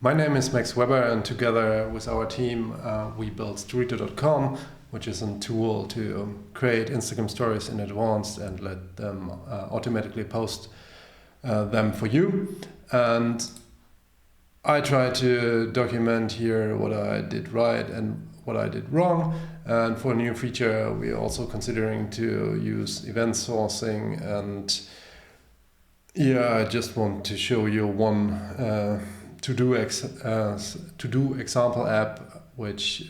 My name is Max Weber, and together with our team, we built Storito.com, which is a tool to create Instagram stories in advance and let them automatically post them for you. And I try to document here what I did right and what I did wrong. And for a new feature, we are also considering to use event sourcing. And yeah, I just want to show you one to-do example app which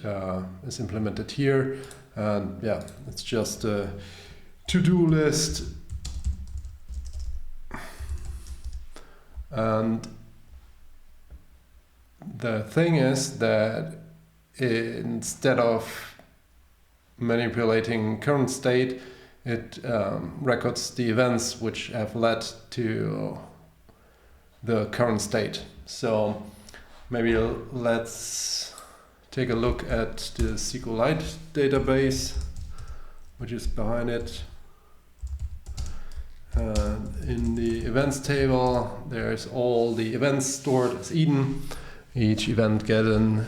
is implemented here. And yeah, it's just a to-do list. And the thing is that instead of manipulating current state, it records the events which have led to the current state. So maybe let's take a look at the SQLite database, which is behind it. In the events table, there's all the events stored as Eden. Each event get an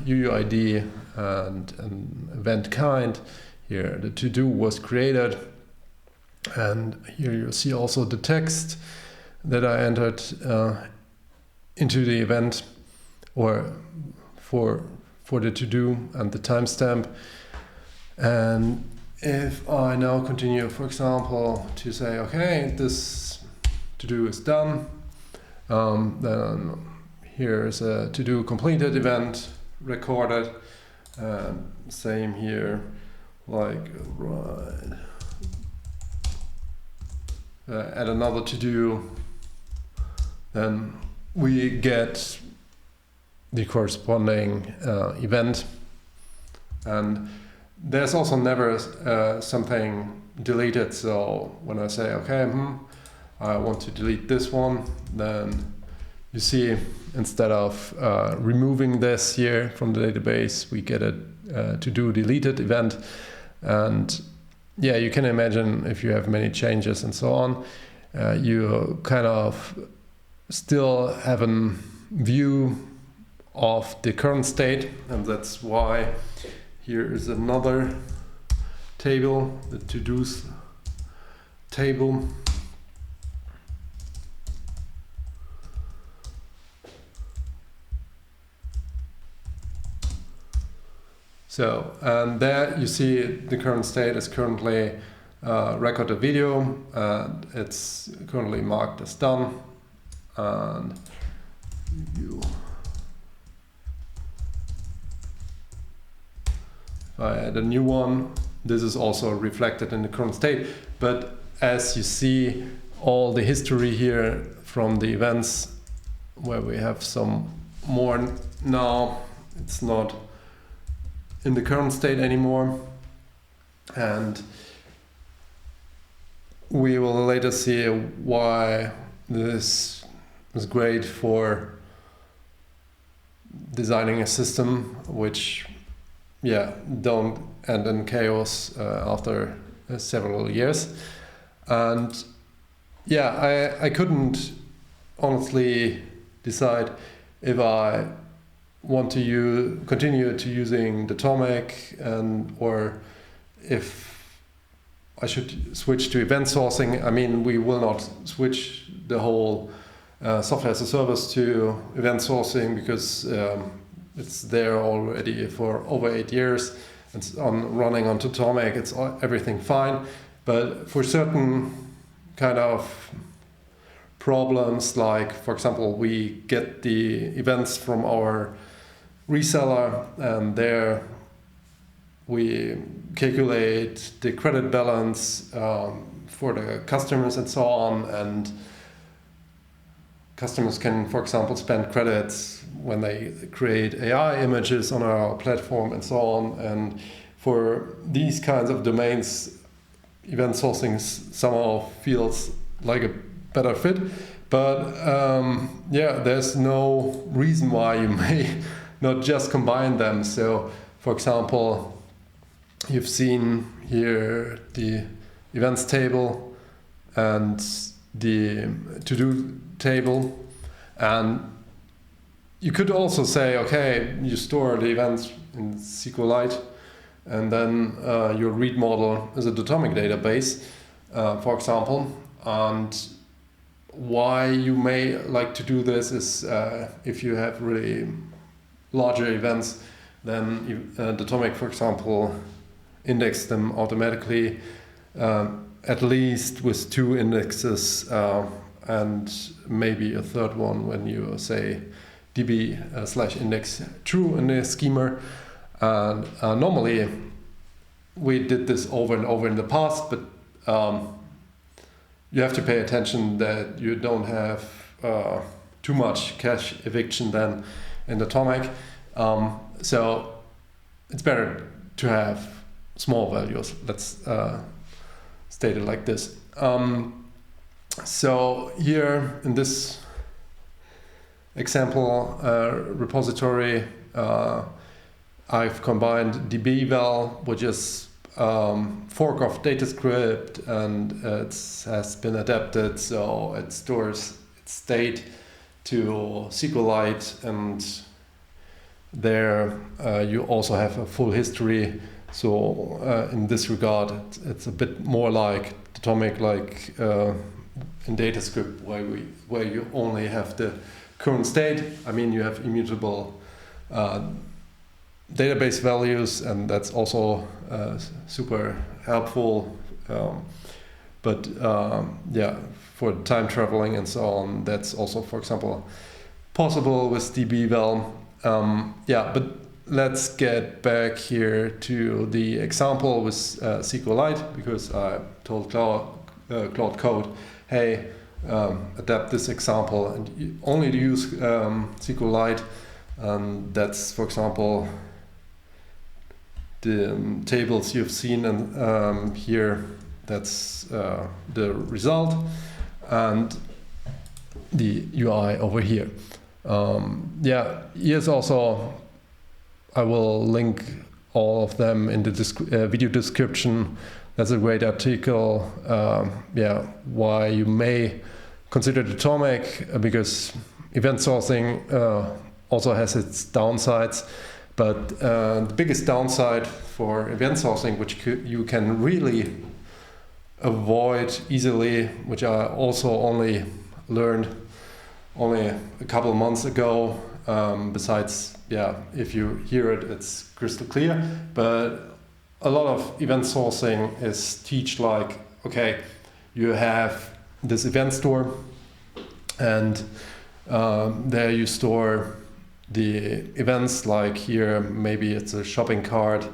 UUID and an event kind. Here the to-do was created. And here you see also the text that I entered into the event or for the to-do and the timestamp. And if I now continue, for example, to say, okay, this to-do is done, then here's a to-do completed event recorded. Same here, like right. Add another to-do, then we get the corresponding event. And there's also never something deleted. So when I say, okay, I want to delete this one, then you see instead of removing this here from the database, we get a to-do deleted event. And yeah, you can imagine if you have many changes and so on, you kind of still have a view of the current state, and that's why here is another table, the to-dos table. So, and there you see the current state is currently record a video, and it's currently marked as done. And if I add a new one, this is also reflected in the current state. But as you see, all the history here from the events where we have some more now, it's not in the current state anymore. And we will later see why this is great for designing a system which don't end in chaos after several years. And I couldn't honestly decide if I want to continue to using Datomic or if I should switch to event sourcing. I mean, we will not switch the whole software as a service to event sourcing because it's there already for over 8 years. It's running on Datomic. It's everything fine, but for certain kind of problems, like for example, we get the events from our reseller, and there we calculate the credit balance for the customers and so on. And customers can, for example, spend credits when they create AI images on our platform and so on. And for these kinds of domains, event sourcing somehow feels like a better fit. But there's no reason why you may not just combine them. So, for example, you've seen here the events table and the to-do table, and you could also say, okay, you store the events in SQLite, and then your read model is a Datomic database, for example. And why you may like to do this is if you have really larger events, then Datomic, for example, index them automatically, at least with 2 indexes, and maybe a third one when you say db/index true in the schema. And normally we did this over and over in the past, but you have to pay attention that you don't have too much cache eviction then in Datomic. So it's better to have small values. Let's state it like this. So here in this example repository, I've combined db-eval, which is fork of DataScript, and it has been adapted so it stores its state to SQLite, and there you also have a full history. So in this regard, it's a bit more like Datomic, like in DataScript, where you only have the current state. I mean, you have immutable database values, and that's also super helpful. But yeah, for time traveling and so on, that's also, for example, possible with db-eval. Yeah, but let's get back here to the example with SQLite, because I told Claude Code, hey, adapt this example and only use SQLite. And that's, for example, the tables you've seen, and here that's the result, and the UI over here. Yeah, here's also, I will link all of them in the video description. That's a great article. Yeah, why you may consider Datomic, because event sourcing also has its downsides. But the biggest downside for event sourcing, which you can really avoid easily, which I also only learned only a couple of months ago, besides, yeah, if you hear it, it's crystal clear. But a lot of event sourcing is teach like, okay, you have this event store, and there you store the events, like here maybe it's a shopping cart,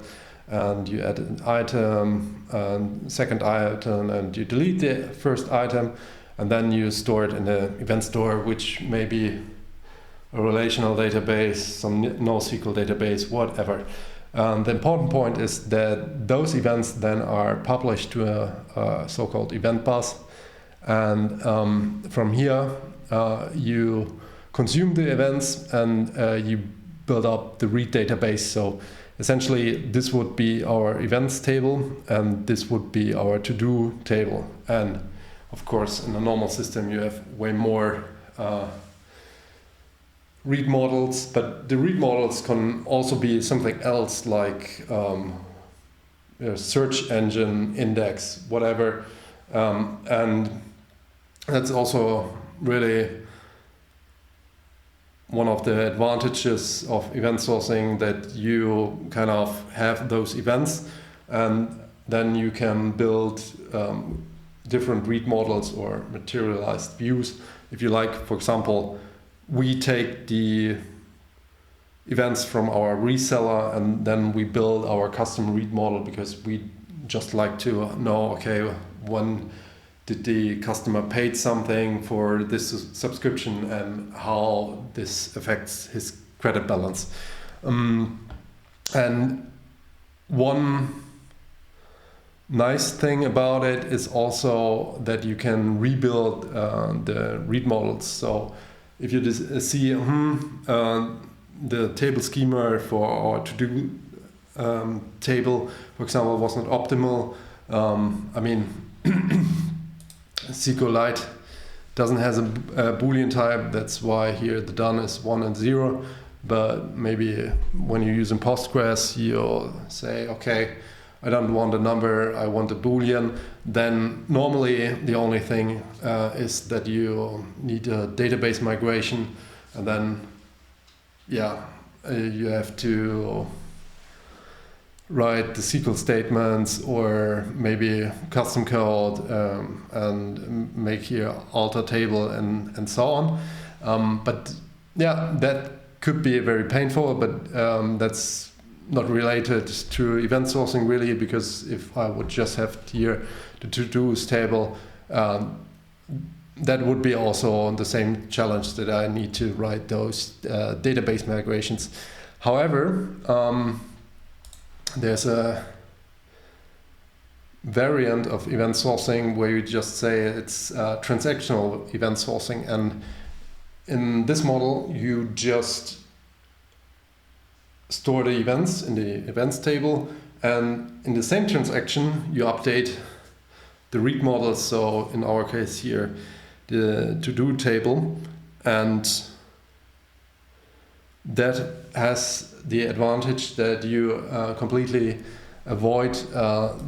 and you add an item and second item, and you delete the first item, and then you store it in the event store, which may be a relational database, some NoSQL database, whatever. The important point is that those events then are published to a so-called event bus, and from here you consume the events, and you build up the read database. So essentially this would be our events table, and this would be our to-do table. And of course in a normal system you have way more read models, but the read models can also be something else, like search engine, index, whatever. And that's also really one of the advantages of event sourcing, that you kind of have those events, and then you can build different read models or materialized views. If you like, for example, we take the events from our reseller, and then we build our custom read model, because we just like to know, okay, when did the customer paid something for this subscription, and how this affects his credit balance. And one nice thing about it is also that you can rebuild the read models. So if you just see the table schema for our to-do table, for example, was not optimal, I mean, SQLite doesn't have a Boolean type. That's why here the done is 1 and 0. But maybe when you're using Postgres, you'll say, okay, I don't want a number, I want a Boolean. Then normally the only thing is that you need a database migration, and then you have to write the SQL statements or maybe custom code and make here alter table and so on. But yeah, that could be very painful, but that's not related to event sourcing really, because if I would just have here the to-dos table, that would be also the same challenge that I need to write those database migrations. However, there's a variant of event sourcing where you just say it's transactional event sourcing, and in this model you just store the events in the events table, and in the same transaction you update the read model, so in our case here the to-do table, and that has the advantage that you completely avoid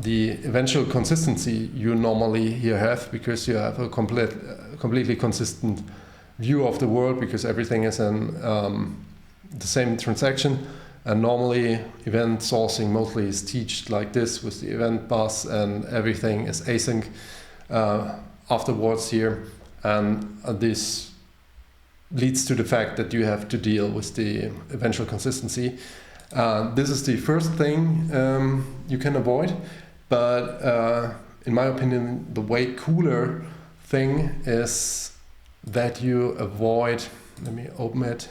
the eventual consistency you normally here have, because you have a completely consistent view of the world, because everything is in the same transaction. And normally event sourcing mostly is taught like this with the event bus, and everything is async afterwards here. And this leads to the fact that you have to deal with the eventual consistency. This is the first thing you can avoid, but in my opinion, the way cooler thing is that you avoid, let me open it,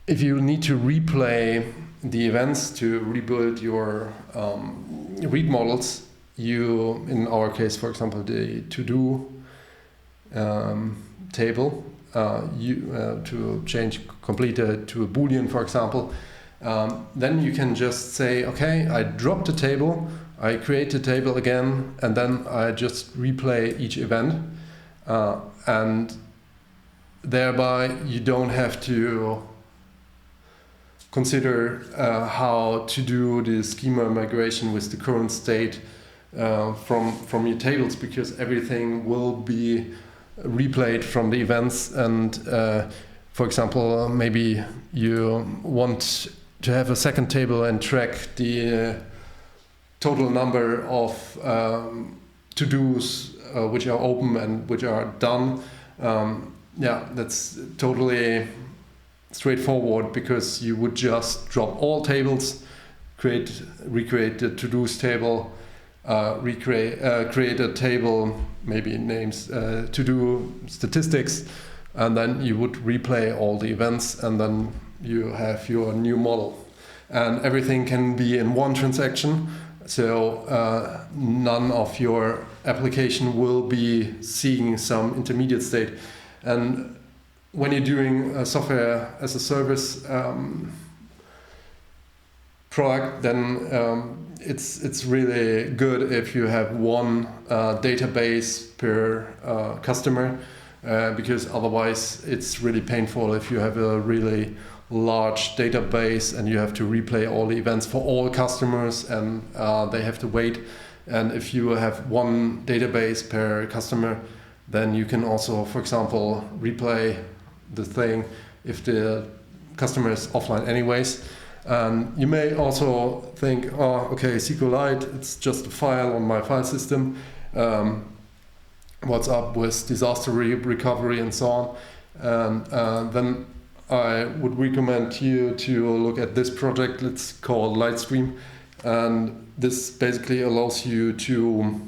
if you need to replay the events to rebuild your read models, you, in our case, for example, the to-do table, to change complete to a Boolean, for example, then you can just say, okay, I drop the table, I create the table again, and then I just replay each event, and thereby you don't have to consider how to do the schema migration with the current state from your tables, because everything will be replayed from the events. And for example, maybe you want to have a second table and track the total number of to-dos which are open and which are done. That's totally straightforward, because you would just drop all tables, recreate the to-dos table, create a table, maybe names to-do statistics, and then you would replay all the events, and then you have your new model. And everything can be in one transaction, so none of your application will be seeing some intermediate state. And when you're doing a software as a service product, then it's really good if you have one database per customer, because otherwise it's really painful if you have a really large database and you have to replay all the events for all customers, and they have to wait. And if you have one database per customer, then you can also, for example, replay the thing if the customer is offline anyways. You may also think, oh, okay, SQLite, it's just a file on my file system. What's up with disaster recovery and so on? And then I would recommend you to look at this project. It's called Lightstream, and this basically allows you to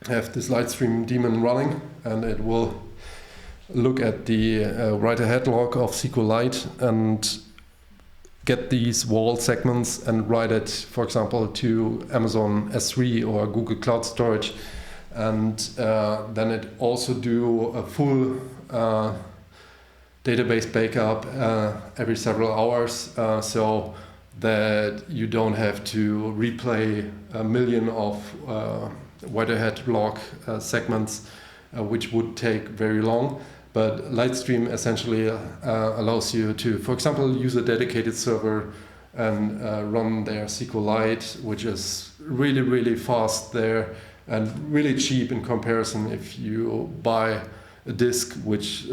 have this Lightstream daemon running, and it will look at the write-ahead log of SQLite and get these wall segments and write it, for example, to Amazon S3 or Google Cloud Storage. And then it also do a full database backup every several hours. So that you don't have to replay a million of write-ahead log segments, which would take very long. But Lightstream essentially allows you to, for example, use a dedicated server and run their SQLite, which is really, really fast there and really cheap in comparison if you buy a disk which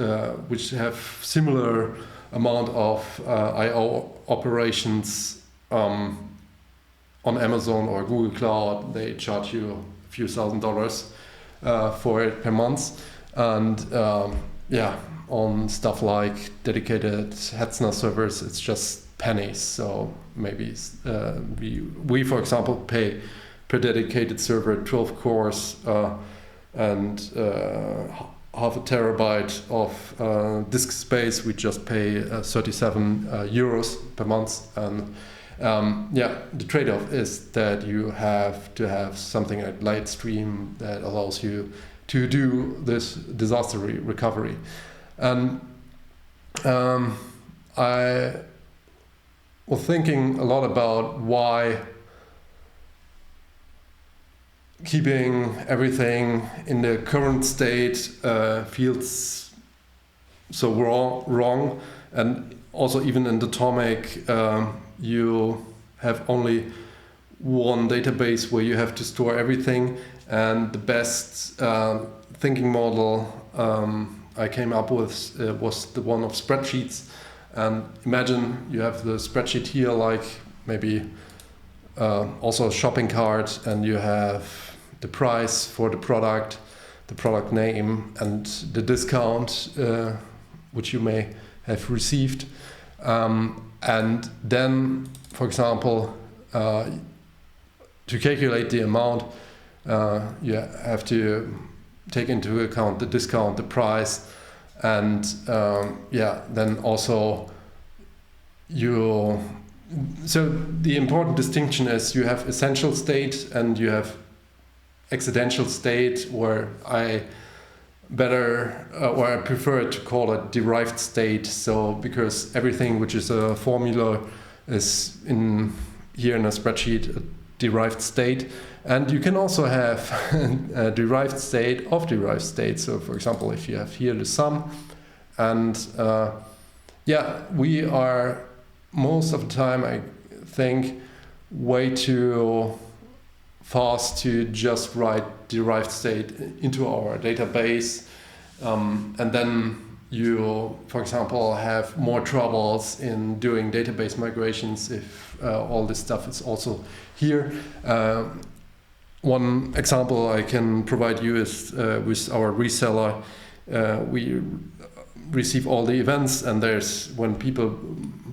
have similar amount of I/O operations on Amazon or Google Cloud. They charge you a few $1,000s for it per month, and on stuff like dedicated Hetzner servers, it's just pennies. So maybe we for example pay per dedicated server 12 cores and half a terabyte of disk space. We just pay 37 euros per month, and the trade-off is that you have to have something like Lightstream that allows you to do this disaster recovery. And I was thinking a lot about why keeping everything in the current state feels so wrong. And also even in Datomic, you have only one database where you have to store everything. And the best thinking model I came up with was the one of spreadsheets. And imagine you have the spreadsheet here, like maybe also a shopping cart, and you have the price for the product name, and the discount which you may have received. And then, for example, to calculate the amount, you have to take into account the discount, the price, and then also so the important distinction is you have essential state and you have accidental state, where I prefer to call it derived state. So because everything which is a formula is here in a spreadsheet a derived state, and you can also have a derived state of derived state. So for example, if you have here the sum, and we are most of the time, I think, way too fast to just write derived state into our database, and then you, for example, have more troubles in doing database migrations if all this stuff is also here. One example I can provide you is with our reseller. We receive all the events, and there's when people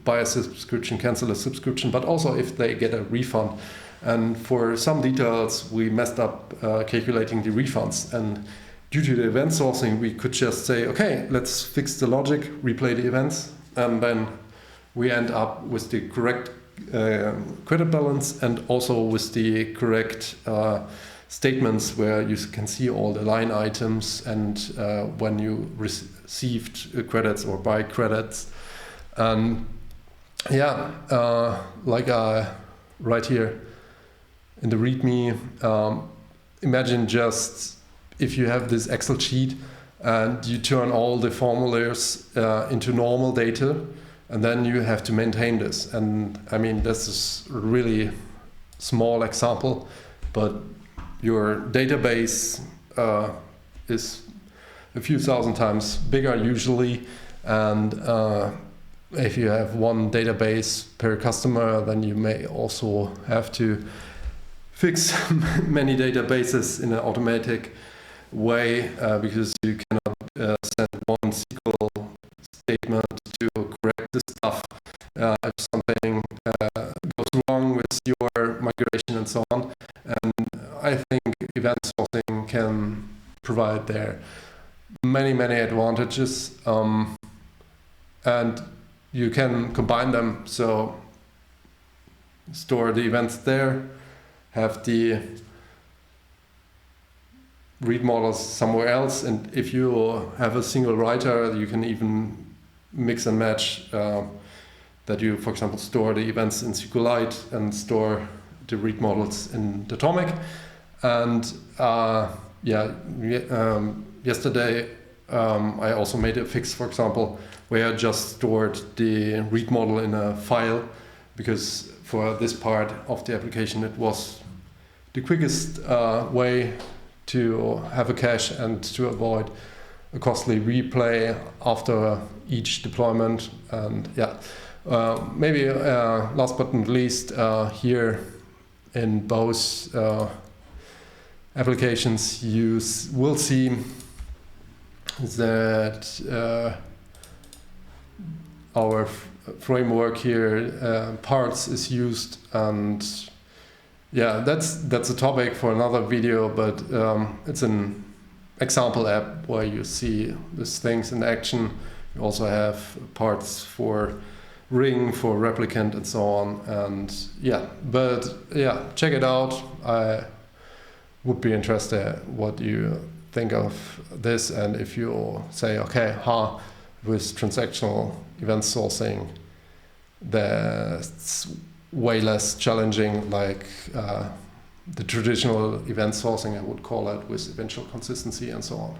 buy a subscription, cancel a subscription, but also if they get a refund. And for some details, we messed up calculating the refunds. And due to the event sourcing, we could just say, okay, let's fix the logic, replay the events, and then we end up with the correct credit balance and also with the correct statements where you can see all the line items and when you received credits or buy credits. And like right here in the README, imagine just if you have this Excel sheet and you turn all the formulas into normal data, and then you have to maintain this. And I mean, this is a really small example, but your database is a few thousand times bigger usually, and if you have one database per customer, then you may also have to fix many databases in an automatic way, because you cannot send one SQL statement to correct the stuff if something goes wrong with your migration and so on. And I think event sourcing can provide there many advantages, and you can combine them. So store the events there, have the read models somewhere else, and if you have a single writer, you can even mix and match that you, for example, store the events in SQLite and store the read models in Datomic. And yesterday I also made a fix, for example, where I just stored the read model in a file, because for this part of the application it was the quickest way to have a cache and to avoid a costly replay after each deployment. And maybe last but not least, here in both applications you will see that our framework here, parts, is used. And that's a topic for another video, but it's an example app where you see these things in action. You also have parts for ring, for replicant, and so on. And check it out. I would be interested what you think of this, and if you say, okay, with transactional event sourcing, that's way less challenging, like the traditional event sourcing, I would call it, with eventual consistency and so on.